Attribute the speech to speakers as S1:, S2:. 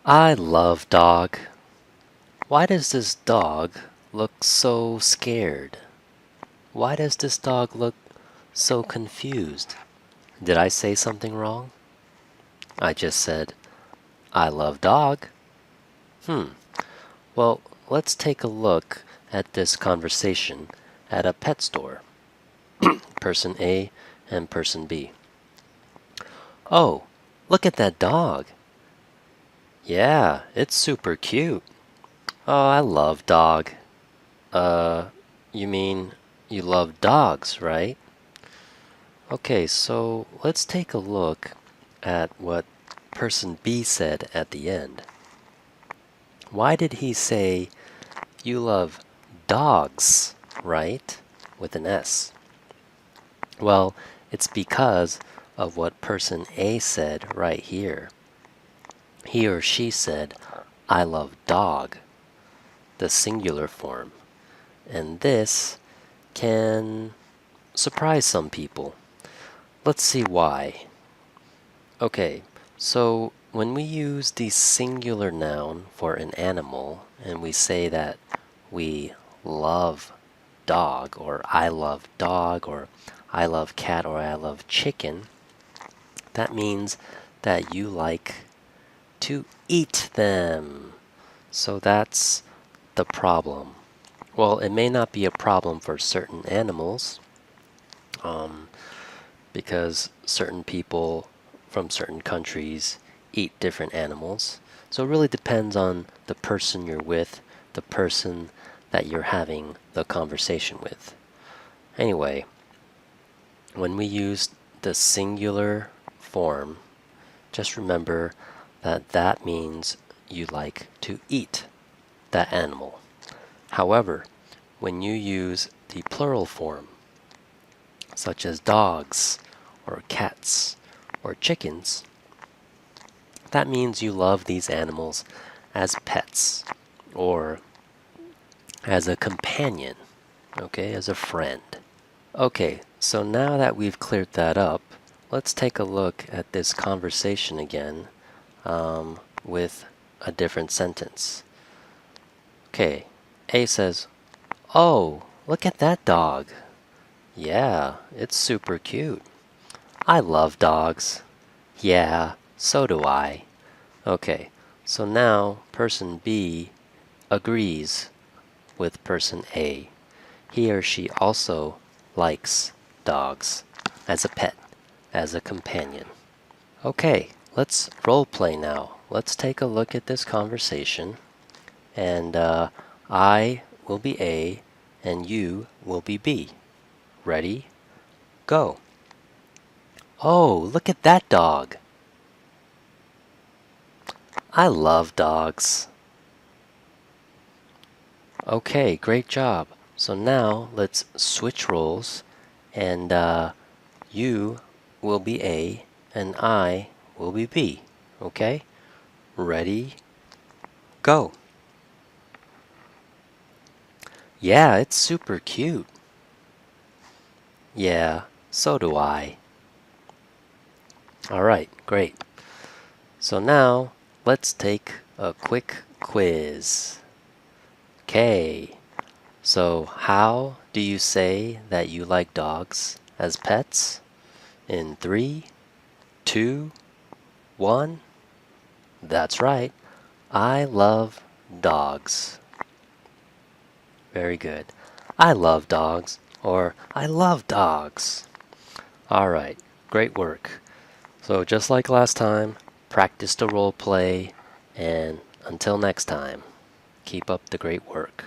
S1: I love dog. Why does this dog look so scared? Why does this dog look so confused? Did I say something wrong? I just said, I love dog. Well, let's take a look at this conversation at a pet store. Person A and person B. Oh, look at that dog. Yeah, it's super cute. Oh, I love dog. Uh, you mean you love dogs, right? Okay, so let's take a look at what person B said at the end. Why did he say you love dogs, right? With an S. Well, it's because of what person A said right here. He or she said, I love dog, the singular form. And this can surprise some people. Let's see why. Okay, so when we use the singular noun for an animal and we say that we love dog, or I love dog, or I love cat, or I love chicken, that means that you like to eat them. So that's the problem. Well, it may not be a problem for certain animals, because certain people from certain countries eat different animals. So it really depends on the person you're with, the person that you're having the conversation with. Anyway, when we use the singular form, just remember that that means you like to eat that animal. However, when you use the plural form, such as dogs or cats or chickens, that means you love these animals as pets or as a companion, okay, as a friend. Okay, so now that we've cleared that up, let's take a look at this conversation again with a different sentence. Okay, A says, oh, look at that dog. Yeah, it's super cute. I love dogs. Yeah, so do I. Okay, so now person B agrees with person A. He or she also likes dogs as a pet, as a companion. Okay, let's role play now. Let's take a look at this conversation. And I will be A and you will be B. Ready? Go. Oh, look at that dog. I love dogs. Okay, great job. So now let's switch roles and you will be A and I will be B. Okay? Ready? Go. Yeah, it's super cute. Yeah, so do I. Alright, great. So now let's take a quick quiz. Okay, so how do you say that you like dogs as pets? In 3, 2, 1. That's right. I love dogs. Very good. I love dogs, or I love dogs. All right, great work. So just like last time, practice the role play, and until next time, keep up the great work.